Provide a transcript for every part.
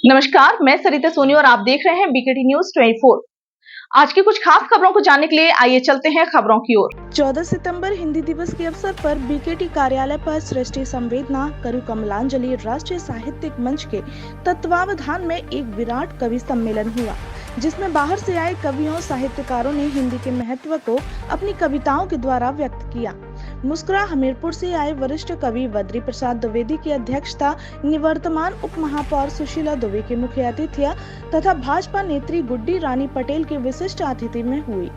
नमस्कार, मैं सरिता सोनी और आप देख रहे हैं बीकेटी न्यूज 24। आज की कुछ खास खबरों को जानने के लिए आइए चलते हैं खबरों की ओर। 14 सितंबर हिंदी दिवस के अवसर पर बीकेटी कार्यालय पर सृष्टि संवेदना करु कमलांजलि राष्ट्रीय साहित्यिक मंच के तत्वावधान में एक विराट कवि सम्मेलन हुआ, जिसमें बाहर से आए कवियों साहित्यकारों ने हिंदी के महत्व को अपनी कविताओं के द्वारा व्यक्त किया। मुस्कुरा हमीरपुर से आए वरिष्ठ कवि बद्री प्रसाद द्विवेदी की अध्यक्षता निवर्तमान उप महापौर सुशीला दुबे के मुख्य अतिथि तथा भाजपा नेत्री गुड्डी रानी पटेल के विशिष्ट अतिथि में हुई।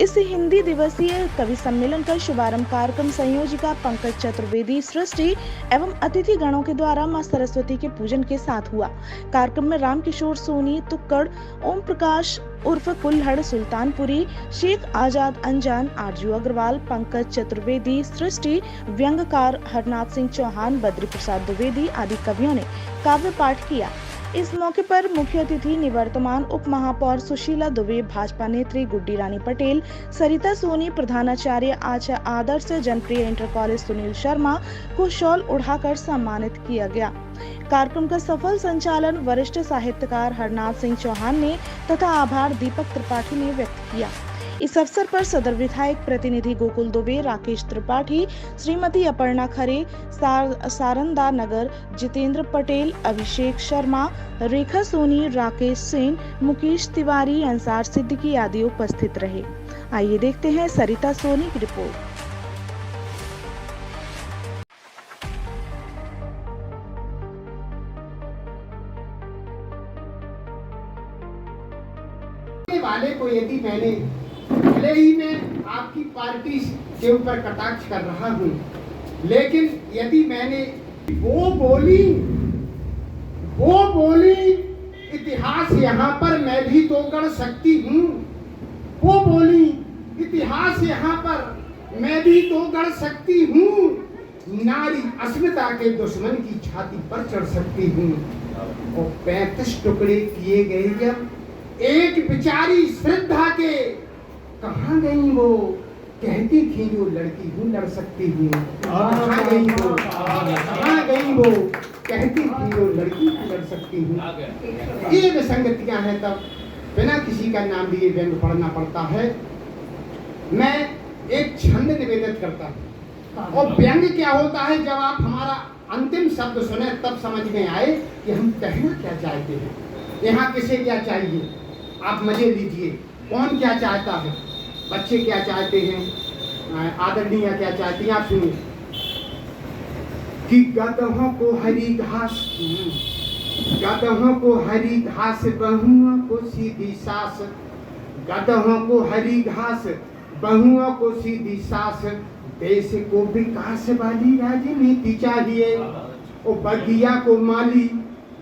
इस हिंदी दिवसीय कवि सम्मेलन का शुभारंभ कार्यक्रम संयोजिका पंकज चतुर्वेदी सृष्टि एवं अतिथि गणों के द्वारा मां सरस्वती के पूजन के साथ हुआ। कार्यक्रम में रामकिशोर सोनी, तुक्कड़, ओम प्रकाश उर्फ कुल्हड़ सुल्तानपुरी, शेख आजाद अनजान, आरजू अग्रवाल, पंकज चतुर्वेदी सृष्टि, व्यंग्यकार हरनाथ सिंह चौहान, बद्री प्रसाद द्विवेदी आदि कवियों ने काव्य पाठ किया। इस मौके पर मुख्य अतिथि निवर्तमान उप महापौर सुशीला दुबे, भाजपा नेत्री गुड्डी रानी पटेल, सरिता सोनी, प्रधानाचार्य आदर्श जनप्रिय इंटर कॉलेज सुनील शर्मा को शॉल उड़ाकर सम्मानित किया गया। कार्यक्रम का सफल संचालन वरिष्ठ साहित्यकार हरनाथ सिंह चौहान ने तथा आभार दीपक त्रिपाठी ने व्यक्त किया। इस अवसर पर सदर विधायक प्रतिनिधि गोकुल दुबे, राकेश त्रिपाठी, श्रीमती अपर्णा खरे, सारंदा नगर, जितेंद्र पटेल, अभिषेक शर्मा, रेखा सोनी, राकेश सेन, मुकेश तिवारी, अंसार सिद्दीकी आदि उपस्थित रहे। आइए देखते हैं सरिता सोनी की रिपोर्ट। वाले को यदि मैंने भले ही मैं आपकी पार्टी के ऊपर कटाक्ष कर रहा हूं, लेकिन यदि मैंने वो बोली इतिहास यहाँ पर मैं भी तो गढ़ सकती हूँ, वो बोली इतिहास यहाँ पर मैं भी तो गढ़ सकती हूँ, नारी अस्मिता के दुश्मन की छाती पर चढ़ सकती हूँ। और 35 टुकड़े किए गए जब एक बेचारी श्रद्धा के कहाँ गई वो, कहती थी जो लड़की हूँ लड़ सकती हूँ। कहाँ गई वो, कहती थी जो लड़की हूँ लड़ सकती हूँ। ये विसंगतियाँ हैं, तब बिना किसी का नाम लिए व्यंग पढ़ना पड़ता है। मैं एक छंद निवेदित करता हूँ, और व्यंग क्या होता है, जब आप हमारा अंतिम शब्द सुने तब समझ में आए कि हम कहना क्या चाहते हैं। यहाँ किसे क्या चाहिए, आप मजे लीजिए। कौन क्या चाहता है, बच्चे क्या चाहते हैं, आदरणीय क्या चाहती हैं, आप सुनिए। कि गधों को हरी घास, गधों को हरी घास, बहुओं को सीधी सास, गधों को हरी घास, बहुओं को सीधी सास, देश को विकास वाली राजनीति चाहिए। ओ बगिया को माली,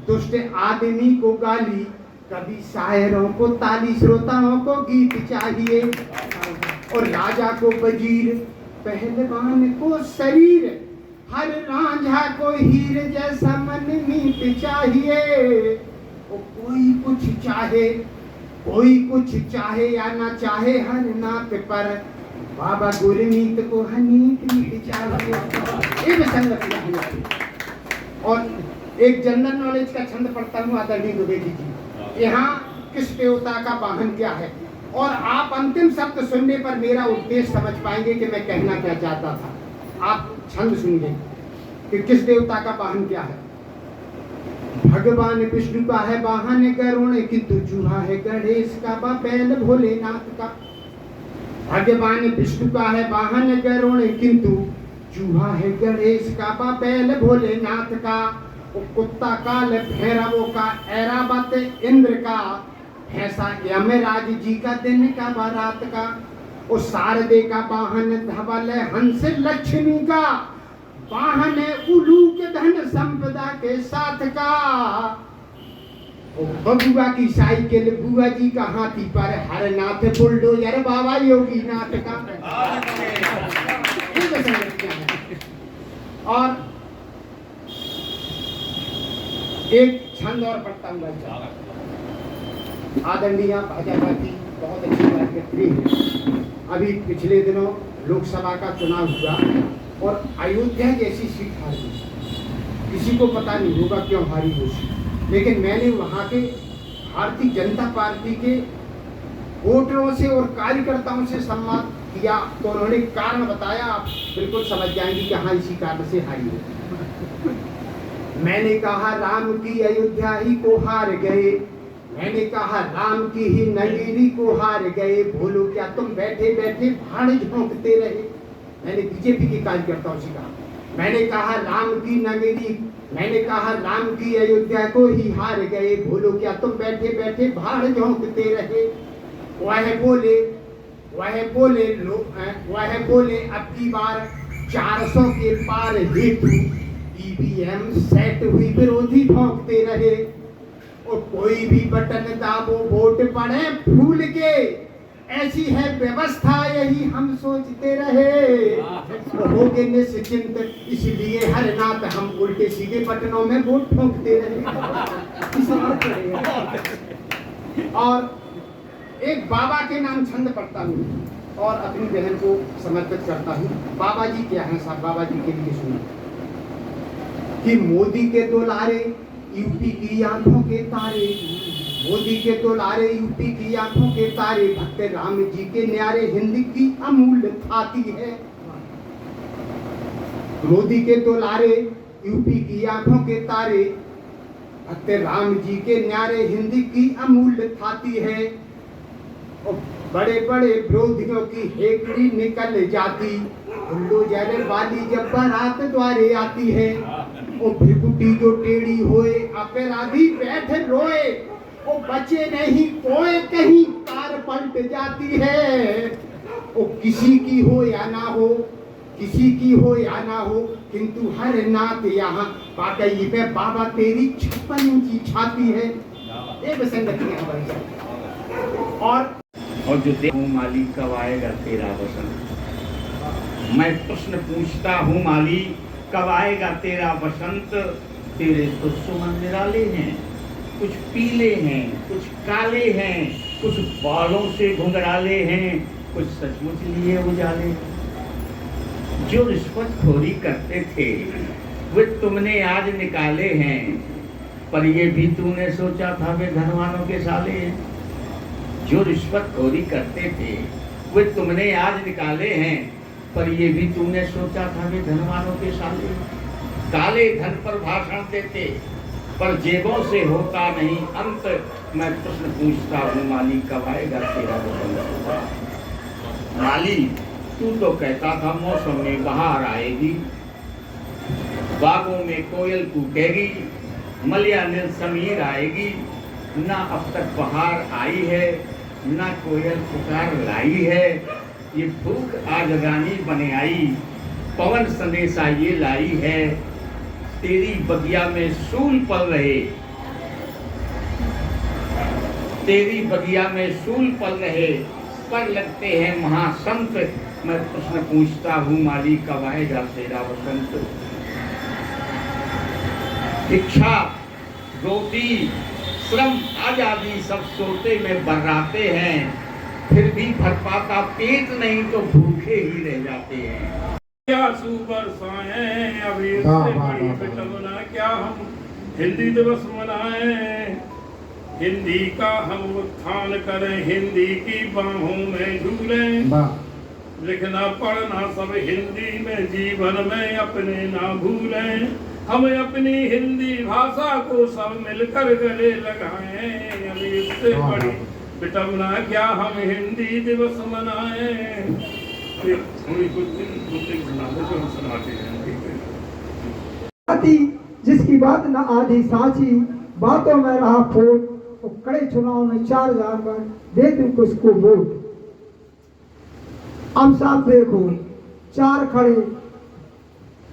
दुष्ट आदमी को गाली, कभी शायरों को ताली, श्रोताओं को गीत चाहिए। और राजा को वजीर, पहलवान को शरीर, हर रांझा को हीर जैसा मन मीत चाहिए। और कोई कुछ चाहे या ना चाहे, हर नाक पर बाबा गुरमीत को हनीत चाहिए। और एक जनरल नॉलेज का छंद पढ़ता हूँ, आदरणीय द्विवेदी जी। यहाँ किस देवता का वाहन क्या है, और आप अंतिम शब्द सुनने पर मेरा उद्देश्य समझ पाएंगे कि मैं कहना क्या चाहता था। आप छंद सुनिए कि किस देवता का वाहन क्या है। भगवान विष्णु का है वाहन गरुण, किंतु चूहा है गणेश का, बैल भोलेनाथ का। भगवान विष्णु का है वाहन गरुण, किंतु चूहा है गणेश का, बैल भोलेनाथ का। कुत्ता काल भैरवों का, ऐरावत इंद्र का, भैंसा यमराज जी का, दिन का बारात का। उस शारदे का वाहन धवल, हंस लक्ष्मी का वाहन, उलूक धन संपदा के साथ का। बबुआ की साइकिल, बुआ जी का हाथी पर, हरनाथ बुलडोजर, बाबा योगी नाथ का। और एक छंद और पढ़ता हूँ। आदरणीय भाजपा की बहुत अच्छी कार्यकर्त्री है। अभी पिछले दिनों लोकसभा का चुनाव हुआ और अयोध्या जैसी सीट हारी। किसी को पता नहीं होगा क्यों हारी वो सीट। लेकिन मैंने वहाँ के भारतीय जनता पार्टी के वोटरों से और कार्यकर्ताओं से संवाद किया तो उन्होंने कारण बताया, आप बिल्कुल समझ जाएंगे कि हाँ इसी कारण से हारी है। मैंने कहा राम की अयोध्या ही को हार गए, मैंने कहा राम की ही नगरी को हार गए, बोलो क्या तुम बैठे बैठे भाड़ झोंकते रहे। मैंने बीजेपी के कार्यकर्ताओं से कहा, मैंने कहा राम की नगरी, मैंने कहा राम की अयोध्या को ही हार गए, बोलो क्या तुम बैठे बैठे भाड़ झोंकते रहे। वह बोले अब की बार 400 के पार हेतु ईवीएम सेट हुई, विरोधी भौंकते रहे। और कोई भी बटन दाबो वोट पड़े फूल के, ऐसी है व्यवस्था यही हम सोचते रहे। हो गए निश्चिंत, इसलिए हर नाथ हम उल्टे सीधे बटनों में वोट ठोंकते रहे। और एक बाबा के नाम छंद पढ़ता हूँ और अपनी बहन को समर्पित करता हूँ। बाबा जी क्या हैं साहब, बाबा जी के लिए सुनो कि मोदी के दुलारे यूपी की आंखों के तारे, मोदी के दुलारे यूपी की आंखों के तारे, भक्त राम जी के न्यारे हिंद की अमूल्य थाती है। मोदी के दुलारे यूपी की आंखों के तारे, भक्त राम जी के न्यारे हिंद की अमूल्य थाती है। और बड़े बड़े विरोधियों की हेकड़ी निकल जाती, उल्लू जले वाली जब बारात द्वारे आती है। ओ भिकुटी जो टेढ़ी होए, अपराधी बैठ रोए, ओ बचे नहीं कोई, कहीं कार पलट जाती है। ओ किसी की हो या ना हो, किसी की हो या ना हो, किंतु हर नात यहाँ पाकई पे बाबा तेरी 56 इंची छाती है। ये विसंगति है हमारी। और जो देखूं माली कब आएगा तेरा वसंत, मैं प्रश्न पूछता हूँ माली कब आएगा तेरा वसंत। तेरे तो सुमन निराले हैं, कुछ पीले हैं, कुछ काले हैं, कुछ बालों से घुंघराले हैं, कुछ सचमुच लिए उजाले। जो रिश्वतखोरी करते थे वे तुमने आज निकाले हैं, पर ये भी तूने सोचा था वे धनवानों के साले हैं। जो रिश्वतखोरी करते थे वे तुमने आज निकाले हैं, पर ये भी तूने सोचा था वे धनवानों के साले। काले धन पर भाषण देते पर जेबों से होता नहीं अंत। मैं प्रश्न पूछता हूँ माली कब आएगा तेरा वसंत। माली तू तो कहता था मौसम में बहार आएगी, बागों में कोयल कूकेगी, मलिया नील समीर आएगी। ना अब तक बहार आई है, ना कोयल पुकार लाई है। ये भूख आज रानी बने आई, पवन संदेशा ये लाई है। तेरी बगिया में सूल पल रहे, तेरी बगिया में सूल पल रहे, पर लगते हैं महासंत। मैं प्रश्न पूछता हूँ माली कब आएगा तेरा वसंत। शिक्षा, रोटी, श्रम, आजादी सब सोते में बर्राते हैं, फिर भी भर पाता पेट नहीं तो भूखे ही रह जाते हैं। क्या सुबरसाएं अभी इससे बड़ी विटमना क्या हम हिंदी दिवस मनाएं। हिंदी का हम उत्थान करें, हिंदी की बाहों में झूलें। लिखना पढ़ना सब हिंदी में, जीवन में अपने ना भूलें। हम अपनी हिंदी भाषा को सब मिलकर गले लगाएं। अभी इससे बड़ी विटमना क्या हम हिंदी दिवस मनाएं। जिसकी बात न आधी साची, बातों में रहा फोट, तो कड़े चुनाव में 4000 बार दे दूं किसको वोट। अब साहब देखो 4 खड़े,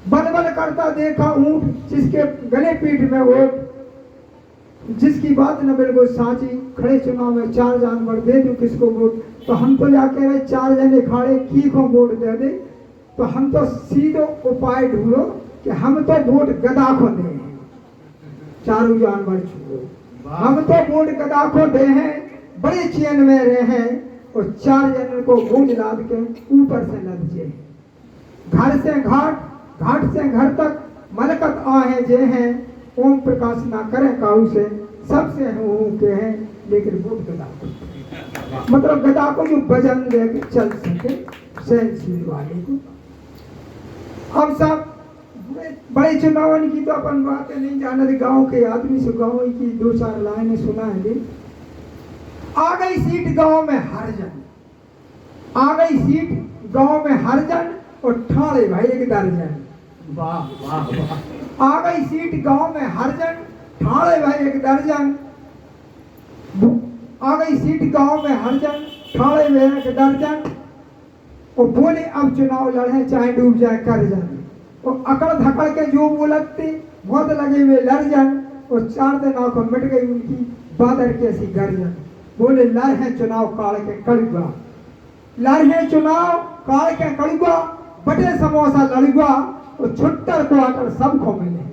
बलबल करता देखा ऊंट, जिसके गले पीठ में वोट। जिसकी बात न बिल्कुल साची, खड़े चुनाव में 4 जानवर दे दूं किसको वोट। तो हम तो जाके रहे 4 जने खाड़े की को वोट दे दे। तो हम तो सीधो उपाय ढूंढो कि हम तो वोट गदा को दे, चारों जानवर छूटो। हम तो वोट गदा को दे हैं, बड़े चैन में रहे हैं, और 4 जनों को बोझ लाद के ऊपर से लद जे। घर से घाट, घाट से घर तक मलकत आहे जे हैं, ओम प्रकाश ना करें काहू से, सबसे हूँ के हैं लेकिन वोट गदा को, मतलब गदा को जो वजन दे के चल सके सहनशील वाले को। अब सब बड़े चुनावन की तो अपन बातें नहीं जानते, गांव के आदमी से गांव की 2-4 लाइनें सुना है। आ गई सीट गांव में हरजन, आ गई सीट गांव में हरजन और ठाणे भाई एक दर्जन। वाह वाह वाह। आ गई सीट गांव में हरजन, ठाणे भाई एक दर्जन। आ गई सीट गांव में हरजन, ठाणे में एक दर्जन। और बोले अब चुनाव लड़े चाहे डूब जाए कर जाए, और अकड़ धकड़ के जो बोलते बहुत लगे वे लड़जन। और 4 दिन आंखों मिट गई उनकी बादर की ऐसी गर्जन। बोले लड़ है चुनाव काल के कड़ुआ, लड़ है चुनाव काल के कड़ुआ, बटे समोसा लड़ुआ। और छुट्टर क्वार्टर सबको मिले,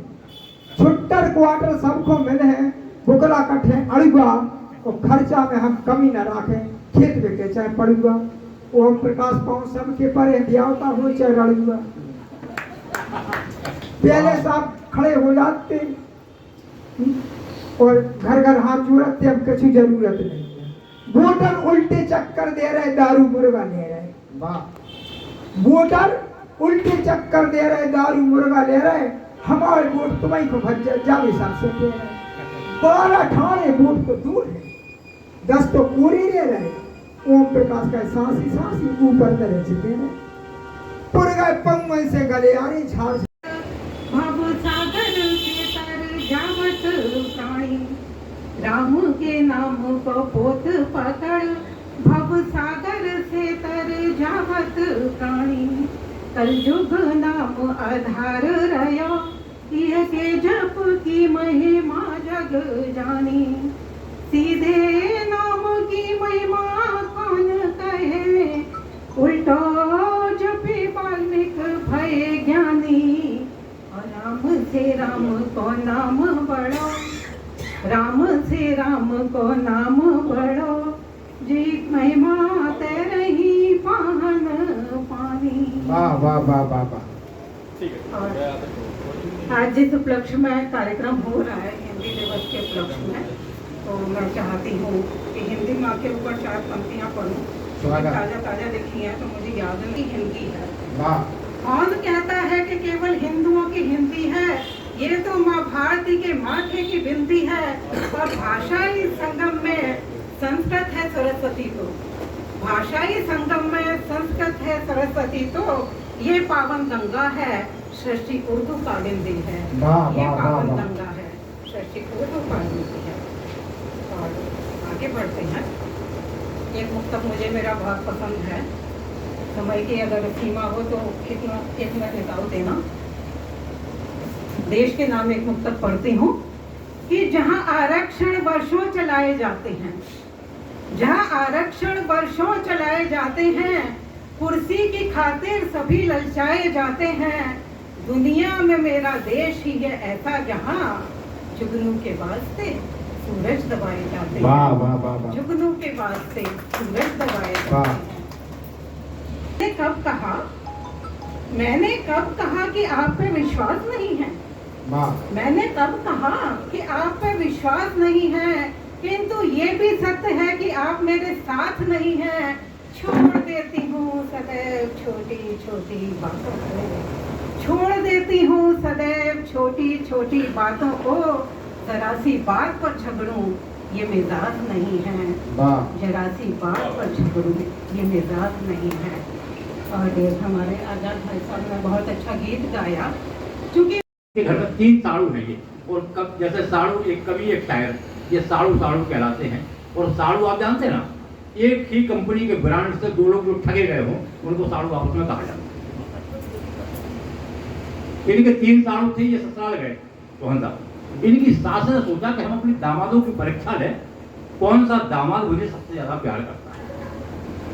छुट्टर क्वार्टर सबको मिले हैं, बुकला कट्ठे अड़ुआ। और खर्चा में हम कमी न रखें, खेत बेचे चाहे पड़ुआ। ओम प्रकाश पाऊँ सबके परे दियावता हो चाहे रड़ुआ। पहले साहब खड़े हो जाते और घर घर हाथ जोड़ते, अब कुछ जरूरत नहीं है। वोटर उल्टे चक्कर दे रहे, दारू मुर्गा ले रहे। वाह। वोटर उल्टे चक्कर दे रहे, दारू मुर्गा ले रहे। हमारे वोट तुम्हें को भज जावे सबसे दे रहे। 12 ठाणे वोट तो दूर है, 10 तो पूरी ले रहे। ओम प्रकाश का सांसी सांसी ऊपर तरह से दे रहे। पुर गए पंगमई से गले आरी झाड़ भव सागर के तर जावत प्राणी, राम के नाम को पोत पकड़। भव सागर से तर जावत प्राणी, कलयुग नाम आधार रयो। यह के जप की महिमा जग जानी, सीधे नाम की महिमा कौन कहे। उल्टो जपी वाल्मीक भय ज्ञानी, और राम से राम को नाम बड़ो, राम से राम को नाम बड़ो। जी महिमा तेरे ही पान पानी। वाह वाह वाह वाह वाह। आज जिस उपलक्ष्य में कार्यक्रम हो रहा है हिंदी दिवस के उपलक्ष्य में, तो मैं चाहती हूँ कि हिंदी माँ के ऊपर 4 पंक्तियाँ पढ़ूँ। ताजा ताजा लिखी है तो मुझे याद नहीं हिंदी है। कौन कहता है कि केवल हिंदुओं की हिंदी है, ये तो माँ भारती के माथे की बिंदी है। और भाषाई संगम में संस्कृत है सरस्वती तो, भाषाई संगम में संस्कृत है सरस्वती तो, ये पावन गंगा है सृष्टि उर्दू कालिंदी है। ये पावन गंगा है सृष्टि उर्दू कालिंदी है। और आगे बढ़ते हैं। एक मुक्तक मुझे मेरा बहुत पसंद है, समय की अगर सीमा हो तो इतना 1 मिनट निकाल देना। देश के नाम एक मुक्तक पढ़ती हूँ कि जहाँ आरक्षण वर्षों चलाए जाते हैं, जहाँ आरक्षण वर्षों चलाए जाते हैं, कुर्सी की खातिर सभी ललचाए जाते हैं। दुनिया में मेरा देश ही है ऐसा जहाँ जुगनू के वास्ते सूरज दबाए जाते हैं। वाह वाह वाह वाह। जुगनू के वास्ते सूरज दबाए जाते हैं। मैंने कब कहा कि आप पे विश्वास नहीं है। मैंने कब कहा कि आप पे विश्वास नहीं है, किंतु ये भी सत्य है कि आप मेरे साथ नहीं हैं। छोड़ देती हूँ सदैव छोटी छोटी बातों को, छोड़ देती हूँ सदैव छोटी छोटी बातों को। जरा सी बात पर झगड़ूं ये मिजाज नहीं है, जरा सी बात पर झगड़ूं ये मिजाज नहीं है। और हमारे आजाद भाई साहब ने बहुत अच्छा गीत गाया। क्योंकि घर में 3 साड़ू हैं ये, और कब जैसे साड़ू एक कवि एक शायर, ये साड़ू साड़ू कहलाते हैं। और साड़ू आप जानते हैं ना, एक ही कंपनी के ब्रांड से 2 लोग जो ठगे गए हों उनको साड़ू आपस में कहा जाता है। इनके 3 साड़ू थे, ये ससुराल गए रोहन साहब। इनकी सास ने सोचा कि हम अपनी दामादों की परीक्षा लें, कौन सा दामाद मुझे सबसे ज्यादा प्यार करता है।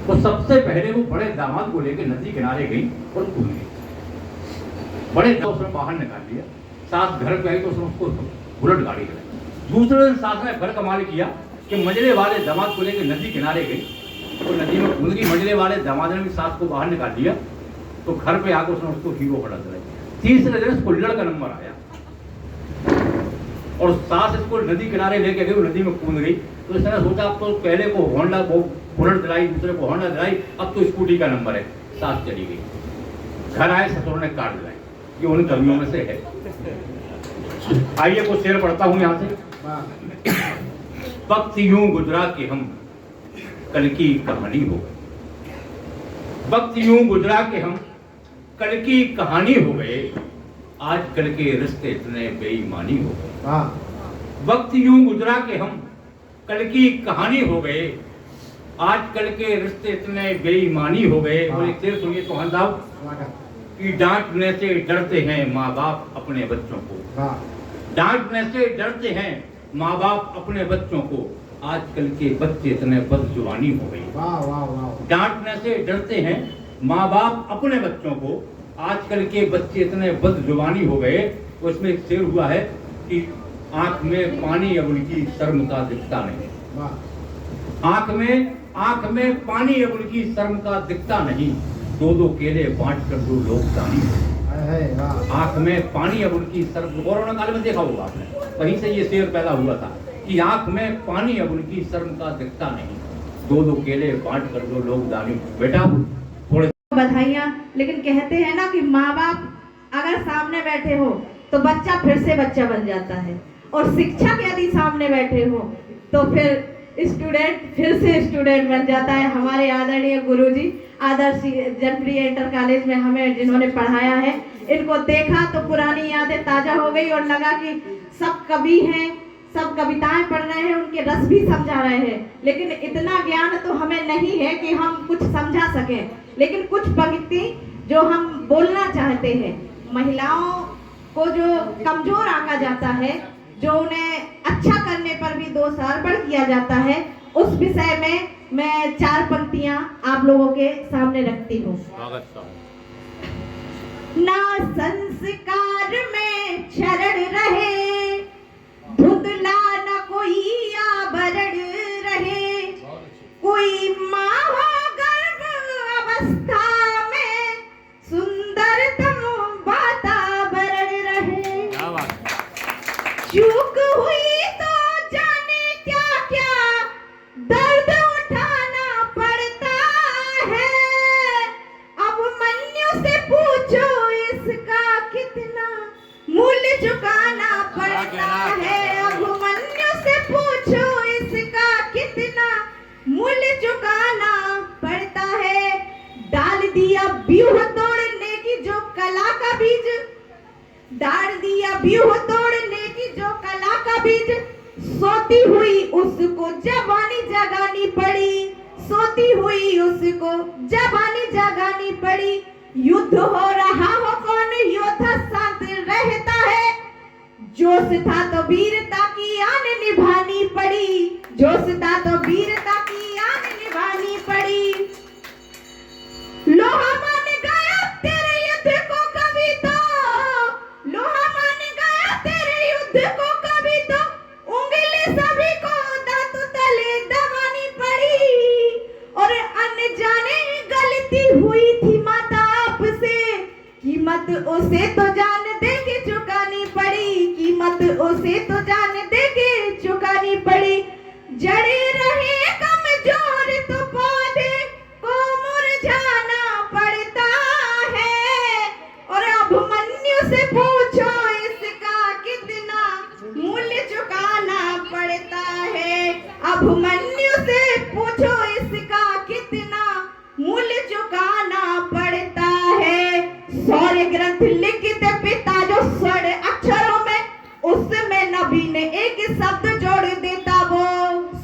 तो सबसे पहले वो बड़े दामाद को लेकर नदी किनारे गई और कूद गई। बड़े तो उसने बाहर निकाल लिया, सास घर पे आई तो उसने उसको बुलेट गाड़ी लगाई। दूसरे दिन सास ने घर कमाल किया कि मजरे वाले दामाद को लेकर नदी किनारे गई तो नदी में कूद गई। मजरे वाले दामाद ने भी सास को बाहर निकाल दिया तो घर पे आकर उसने उसको हीरो खड़ा दिलाई। तीसरे दिन उसको लड़ का नंबर आया। और सास इसको नदी किनारे लेके गई, नदी में कूद गई। तो इसने सोचा अब तो पहले को होंडा वो बुलेट दिलाई, दूसरे को होंडा दिलाई, अब तो स्कूटी का नंबर है। सास चली गई, घर आए ससुर ने काट दिलाई। ये उन कवियों में से है। आइए कुछ शेर पढ़ता हूं यहां से। वक्त यूं गुजरा कि हम कल की कहानी हो गए, वक्त यूं गुजरा कि हम कल की कहानी हो गए, आज कल के रिश्ते इतने बेईमानी हो गए। वक्त यूं गुजरा कि हम कल की कहानी हो गए, आज कल के रिश्ते इतने बेईमानी हो गए। और एक शेर सुनिए चौहान साहब कि डांटने से डरते हैं माँ बाप अपने बच्चों को, डांटने से डरते हैं माँ बाप अपने बच्चों को, आजकल के बच्चे इतने बदजुबानी हो गई। डांटने से डरते हैं माँ बाप अपने बच्चों को, आजकल के बच्चे इतने बदजुबानी हो गए। उसमें एक शेर हुआ है कि आंख में पानी अब उनकी शर्म का दिखता नहीं, आंख में पानी अब उनकी शर्म का दिखता नहीं, दो दो केले बांट कर दो लोग दानी। आंख में पानी अब उनकी शर्म, कोरोना काल में देखा होगा आपने, वहीं से ये शेर पैदा हुआ था कि आंख में पानी अब उनकी शर्म का दिखता नहीं, दो दो केले बांट कर दो लोग दानी। बेटा थोड़े बधाइयाँ, लेकिन कहते हैं ना कि माँ बाप अगर सामने बैठे हो तो बच्चा फिर से बच्चा बन जाता है, और शिक्षक यदि सामने बैठे हो तो फिर स्टूडेंट फिर से स्टूडेंट बन जाता है। हमारे आदरणीय गुरुजी आदर्श जनप्रिय इंटर कॉलेज में हमें जिन्होंने पढ़ाया है, इनको देखा तो पुरानी यादें ताजा हो गई और लगा कि सब कवि हैं, सब कविताएं पढ़ रहे हैं, उनके रस भी समझा रहे हैं, लेकिन इतना ज्ञान तो हमें नहीं है कि हम कुछ समझा सकें। लेकिन कुछ पंक्ति जो हम बोलना चाहते हैं, महिलाओं को जो कमजोर आंका जाता है, जो उन्हें अच्छा करने पर भी दोषारोपण किया जाता है, उस विषय में मैं 4 पंक्तियां आप लोगों के सामने रखती हूँ। ना संस्कार में शरण रहे, धुंधला न कोई आवरण रहे, कोई माँ हो गर्भ अवस्था में सुंदरतम वातावरण रहे। चूक हुई तो जाने क्या क्या दर्द उठाना पड़ता है, अब मन्यु से पूछो इसका कितना मूल्य चुकाना पड़ता है, अब मन्यु से पूछो इसका कितना मूल्य चुकाना पड़ता है। डाल दिया व्यूह तोड़ने की जो कला का बीज, डाल दिया व्यूह तोड़ने की जो कला का बीज, सोती हुई उसको जवानी जगानी पड़ी, सोती हुई उसको जवानी जगानी पड़ी। युद्ध हो रहा हो कौन योद्धा शांत रहता है, जोश था तो वीरता की आन निभानी पड़ी, जोश था तो वीरता की आन निभानी पड़ी। लोहा मान गया तेरे युद्ध को कभी तो, लोहा मान गया तेरे युद्ध को कभी तो, उंगली सभी को दांतों तले दबानी पड़ी। और अनजाने गलती हुई थी माता आपसे, कीमत उसे तो जान दे के चुकानी पड़ी, कीमत उसे तो जान दे के चुकानी पड़ी। जड़े रहे कमजोर तो पौधे को मुरझाना पड़ता है, और अभिमन्यु से पूछो इसका कितना मूल्य चुकाना पड़ता है, अभिमन्यु से पूछो इसका कितना मूल्य चुकाना पड़ता है। शौर्य ग्रंथ लिखते पिता जो स्वर्ण अक्षरों में, उसमें नबी ने एक शब्द जोड़ देता वो,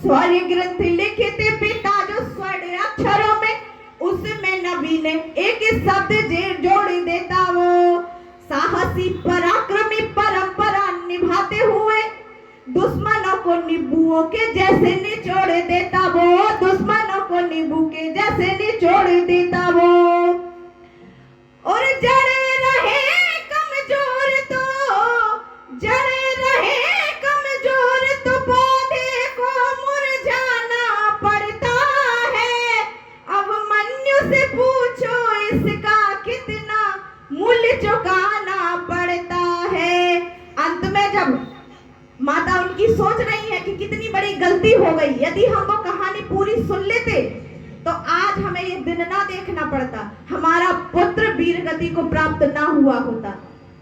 शौर्य ग्रंथ लिखते पिता जो स्वर्ण अक्षरों में, उसमें नबी ने एक शब्द जोड़ देता वो। साहसी पराक्रमी परंपरा निभाते हुए, दुश्मनों को नींबुओं के जैसे निचोड़ देता वो, दुश्मनों को नींबू के जैसे निचोड़ देता वो। और जड़े रहे कमजोर तो, जड़े रहे कमजोर तो पौधे को मुरझाना पड़ता है, अब मन्यु से पूछो इसका कितना मूल्य चुकाना पड़ता है। अंत में जब सोच रही हैं कि कितनी बड़ी गलती हो गई। यदि हम वो कहानी पूरी सुन लेते तो आज हमें ये दिन ना देखना पड़ता, हमारा पुत्र वीरगति को प्राप्त ना हुआ होता।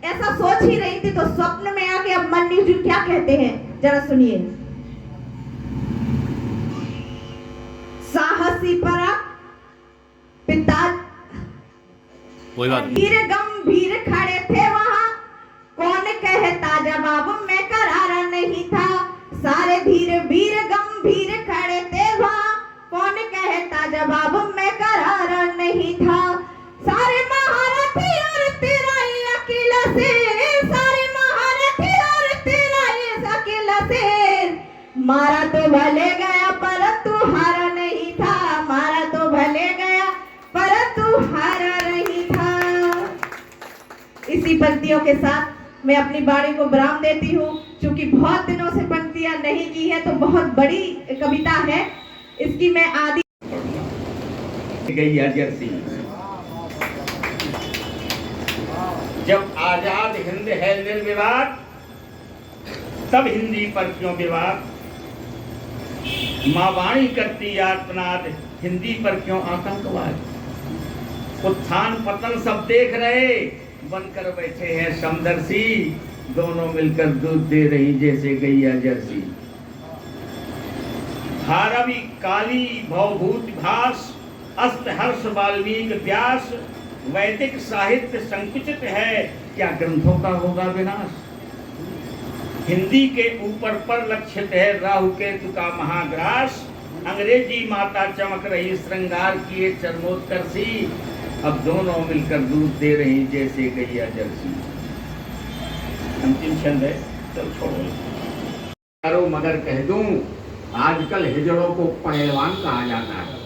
ऐसा सोच ही रही थी तो स्वप्न में आके अब मन्नू जी क्या कहते हैं, जरा सुनिए। साहसी पराक्रम पिता वीर गंभीर खड़े थे वहां, कौन कहता जवाब में करारा नहीं था। सारे धीरे वीर गंभीर खड़े थे वहां, कौन कहता जवाब में करारा नहीं था। सारे महारथी और तेरा ही अकेला शेर, सारे महारथी और तेरा ही अकेला शेर। मारा तो भले गया परंतु हारा नहीं था, मारा तो भले गया परंतु हारा नहीं था। इसी पंक्तियों के साथ मैं अपनी वाणी को विराम देती हूँ। क्योंकि बहुत दिनों से पंक्तियां नहीं की है तो बहुत बड़ी कविता है, इसकी मैं आदि गई जर्सी। जब आजाद हिंद है निर्विवाद, तब हिंदी पर क्यों विवाद। माँ वाणी करती आर्तनाद, हिंदी पर क्यों आतंकवाद। उत्थान पतन सब देख रहे, बनकर बैठे हैं समदर्शी। दोनों मिलकर दूध दे रही जैसे गैया जर्सी। भारवी काली भवभूत भास, अस्त हर्ष वाल्मीकि व्यास। वैदिक साहित्य संकुचित है, क्या ग्रंथों का होगा विनाश। हिंदी के ऊपर पर लक्षित है राहु केतु का महाग्रास। अंग्रेजी माता चमक रही श्रृंगार किए चरमोत्कर्षी। अब दोनों मिलकर दूध दे रही जैसे गैया जर्सी। अंतिम छंद है, चल छोड़ो। करो मगर कह दूं, आजकल हिजड़ों को पहलवान कहा जाता है।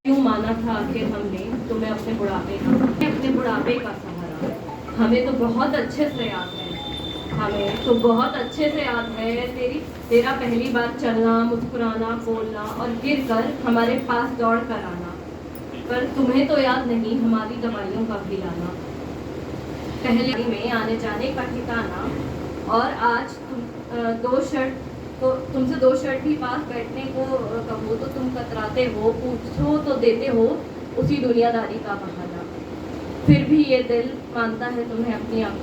क्यों माना था आखिर हमने तुम्हें अपने बुढ़ापे का सहारा। हमें तो बहुत अच्छे से याद है, हमें तो बहुत अच्छे से याद है तेरा पहली बार चलना, मुस्कुराना, बोलना और गिर कर हमारे पास दौड़ कर आना। पर तुम्हें तो याद नहीं हमारी दवाइयों का भी लाना, पहले में आने जाने का ठिकाना। और आज तुमसे दो शर्ट भी पास बैठने को कहो तो तुम कतराते हो, पूछो तो देते हो उसी दुनियादारी का बहाना। फिर भी ये दिल मानता है तुम्हें अपनी आंखों